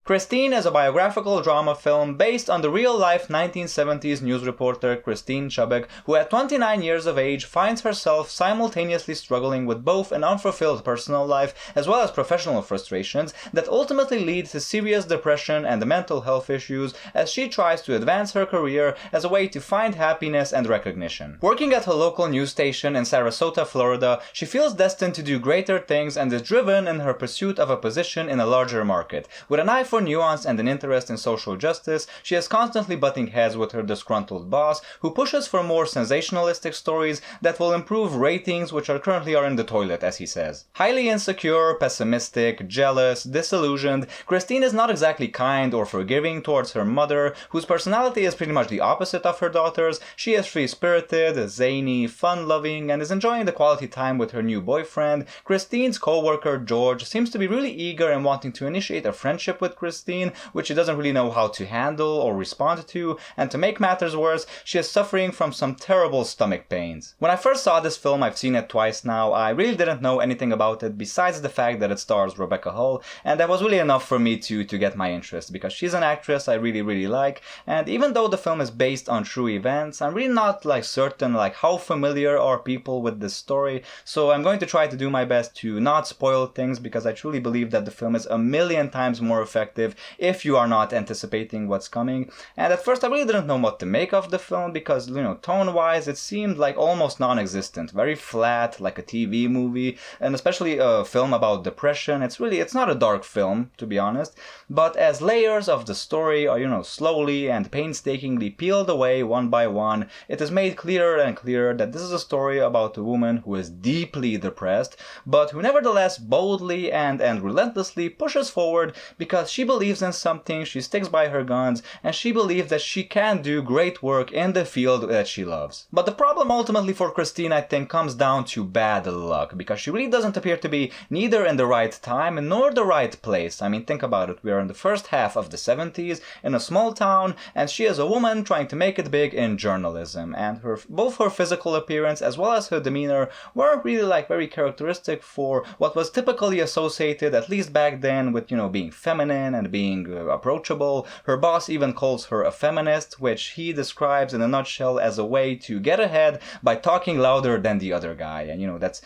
Christine is a biographical drama film based on the real-life 1970s news reporter Christine Chubbuck, who at 29 years of age finds herself simultaneously struggling with both an unfulfilled personal life as well as professional frustrations that ultimately lead to serious depression and mental health issues as she tries to advance her career as a way to find happiness and recognition. Working at her local news station in Sarasota, Florida, she feels destined to do greater things and is driven in her pursuit of a position in a larger market. With an eye for nuance and an interest in social justice, she is constantly butting heads with her disgruntled boss, who pushes for more sensationalistic stories that will improve ratings which currently are in the toilet, as he says. Highly insecure, pessimistic, jealous, disillusioned, Christine is not exactly kind or forgiving towards her mother, whose personality is pretty much the opposite of her daughter's. She is free-spirited, zany, fun-loving, and is enjoying the quality time with her new boyfriend. Christine's co-worker George seems to be really eager and wanting to initiate a friendship with Christine, which she doesn't really know how to handle or respond to, and to make matters worse, she is suffering from some terrible stomach pains. When I first saw this film, I've seen it twice now, I really didn't know anything about it besides the fact that it stars Rebecca Hall, and that was really enough for me to get my interest, because she's an actress I really like, and even though the film is based on true events, I'm really not certain how familiar are people with this story, so I'm going to try to do my best to not spoil things, because I truly believe that the film is a million times more effective if you are not anticipating what's coming. And at first I really didn't know what to make of the film, because tone-wise it seemed almost non-existent, very flat, like a TV movie, and especially a film about depression. It's not a dark film, to be honest, but as layers of the story are slowly and painstakingly peeled away one by one, it is made clearer and clearer that this is a story about a woman who is deeply depressed, but who nevertheless boldly and relentlessly pushes forward because she believes in something, she sticks by her guns, and she believes that she can do great work in the field that she loves. But the problem ultimately for Christine, I think, comes down to bad luck, because she really doesn't appear to be neither in the right time nor the right place. I mean, think about it, we are in the first half of the 70s, in a small town, and she is a woman trying to make it big in journalism, and both her physical appearance as well as her demeanor were really very characteristic for what was typically associated, at least back then, with being feminine and being approachable. Her boss even calls her a feminist, which he describes in a nutshell as a way to get ahead by talking louder than the other guy. And that's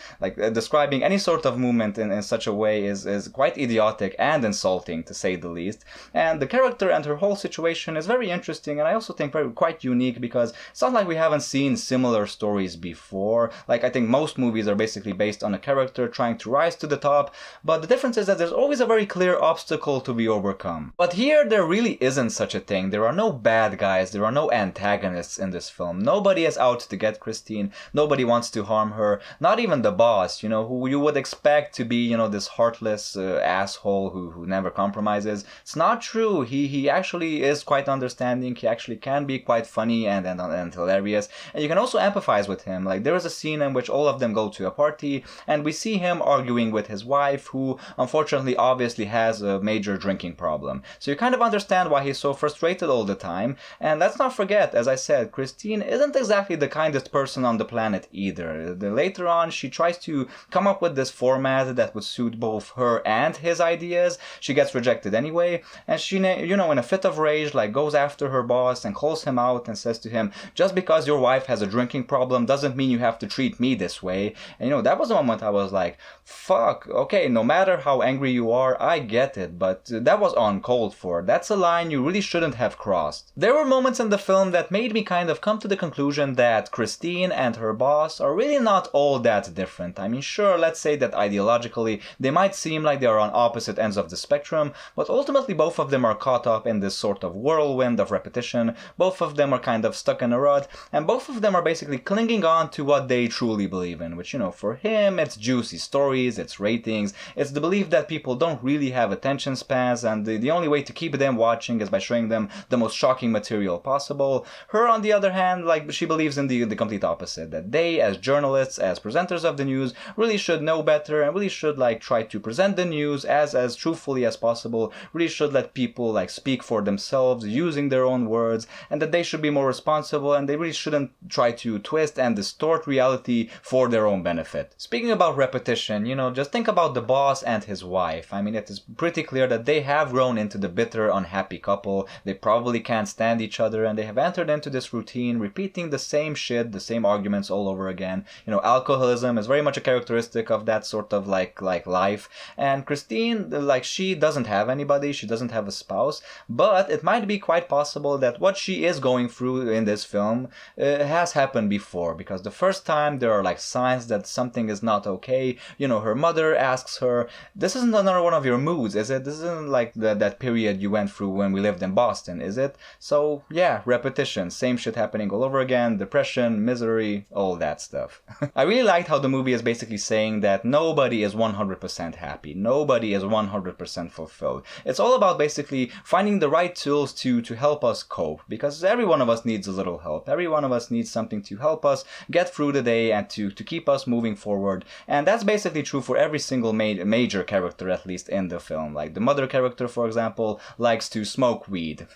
describing any sort of movement in such a way is quite idiotic and insulting, to say the least. And the character and her whole situation is very interesting, and I also think quite unique, because it's not like we haven't seen similar stories before. I think most movies are basically based on a character trying to rise to the top, but the difference is that there's always a very clear obstacle to be overcome. But here there really isn't such a thing. There are no bad guys, there are no antagonists in this film. Nobody is out to get Christine, nobody wants to harm her, not even the boss, who you would expect to be, this heartless asshole who never compromises. It's not true. He actually is quite understanding, he actually can be quite funny and hilarious, and you can also empathize with him. There is a scene in which all of them go to a party, and we see him arguing with his wife, who unfortunately obviously has a major drinking problem. So you kind of understand why he's so frustrated all the time. And let's not forget, as I said, Christine isn't exactly the kindest person on the planet either. Later on, she tries to come up with this format that would suit both her and his ideas. She gets rejected anyway, and she, in a fit of rage, goes after her boss and calls him out and says to him, just because your wife has a drinking problem doesn't mean you have to treat me this way. And that was a moment I was like, fuck, okay, no matter how angry you are, I get it, but that was uncalled for. That's a line you really shouldn't have crossed. There were moments in the film that made me kind of come to the conclusion that Christine and her boss are really not all that different. I mean, sure, let's say that ideologically they might seem like they are on opposite ends of the spectrum, but ultimately both of them are caught up in this sort of whirlwind of repetition. Both of them are kind of stuck in a rut, and both of them are basically clinging on to what they truly believe in, which, for him, it's juicy stories, it's ratings, it's the belief that people don't really have attention spans, and the only way to keep them watching is by showing them the most shocking material possible. Her, on the other hand, she believes in the complete opposite, that they, as journalists, as presenters of the news, really should know better, and really should, try to present the news as truthfully as possible, really should let people, speak for themselves, using their own words, and that they should be more responsible, and they really shouldn't try to twist and distort reality for their own benefit. Speaking about repetition, just think about the boss and his wife. I mean, it is pretty clear that they have grown into the bitter, unhappy couple. They probably can't stand each other, and they have entered into this routine, repeating the same shit, the same arguments all over again. You know, alcoholism is very much a characteristic of that sort of like life. And Christine, like, she doesn't have anybody, she doesn't have a spouse, but it might be quite possible that what she is going through in this film has happened before, because the first time there are like signs that something is not okay. You know, her mother asks her, "This isn't another one of your moods, is it? This isn't like that period you went through when we lived in Boston, is it?" So yeah, repetition, same shit happening all over again, depression, misery, all that stuff. I really liked how the movie is basically saying that nobody is 100% happy, nobody is 100% fulfilled. It's all about basically finding the right tools to help us cope, because every one of us needs a little help. Every one of us needs something to help us get through the day and to keep us moving forward. And that's basically true for every single major character, at least in the film. Like the mother character, for example, likes to smoke weed,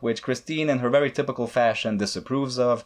which Christine in her very typical fashion disapproves of.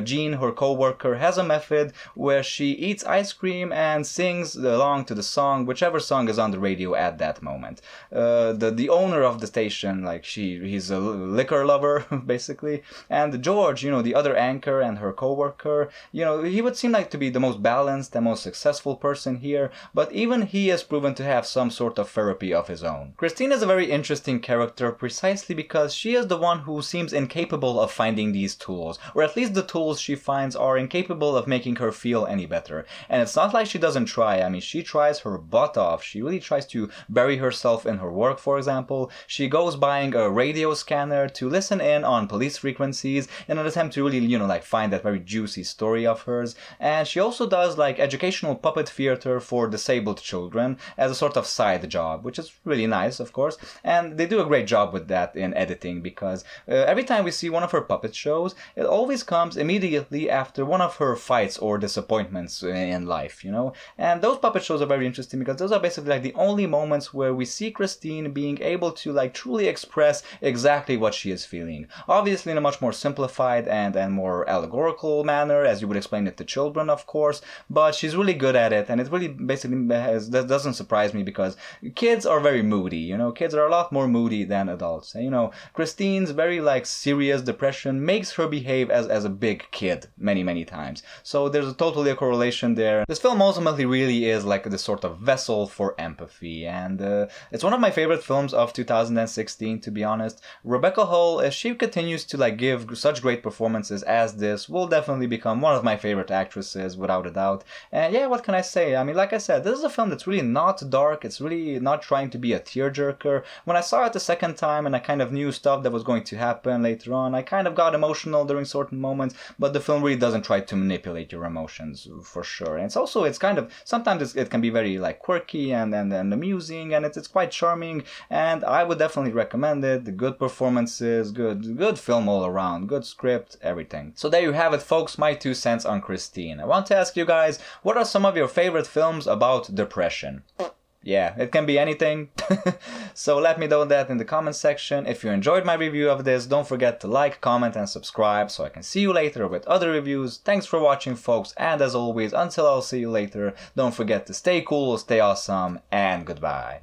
Jean, her co-worker, has a method where she eats ice cream and sings along to the song, whichever song is on the radio at that moment. The owner of the station, like he's a liquor lover, basically. And George, you know, the other anchor and her co-worker, you know, he would seem like to be the most balanced and most successful person here, but even he has proven to have some sort of therapy of his own. Christine is a very interesting character precisely because she is the one who seems incapable of finding these tools, or at least the tools she finds are incapable of making her feel any better. And it's not like she doesn't try. I mean, she tries her butt off. She really tries to bury herself in her work, for example. She goes buying a radio scanner to listen in on police frequencies in an attempt to really, you know, like find that very juicy story of hers. And she also does like educational puppet theater for disabled children as a sort of side job, which is really nice, of course. And they do a great job with that in editing, because every time we see one of her puppet shows, it always comes immediately after one of her fights or disappointments in life, you know. And those puppet shows are very interesting because those are basically like the only moments where we see Christine being able to like truly express exactly what she is feeling. Obviously in a much more simplified and more allegorical manner, as you would explain it to children, of course, but she's really good at it, and it really basically that doesn't surprise me because kids are very moody, you know. Kids are a lot more moody than adults. And, you know, Christine's very like serious depression makes her behave as a big kid many times. So there's totally a correlation there. This film ultimately really is like this sort of vessel for empathy, and it's one of my favorite films of 2016, to be honest. Rebecca Hall, if she continues to like give such great performances as this, will definitely become one of my favorite actresses without a doubt. And yeah, what can I say? I mean, like I said, this is a film that's really not dark. It's really not trying to be a tearjerker. When I saw it the second time and I kind of knew stuff that was going to happen later on, I kind of got emotional during certain moments, but the film really doesn't try to manipulate your emotions, for sure. And it's kind of, sometimes it can be very like quirky and amusing, and it's quite charming, and I would definitely recommend it. The good performances, good film all around, good script, everything. So there you have it, folks, my 2 cents on Christine. I want to ask you guys, what are some of your favorite films about depression? Yeah, it can be anything. So let me know that in the comment section. If you enjoyed my review of this, don't forget to like, comment, and subscribe so I can see you later with other reviews. Thanks for watching, folks, and as always, until I'll see you later, don't forget to stay cool, stay awesome, and goodbye.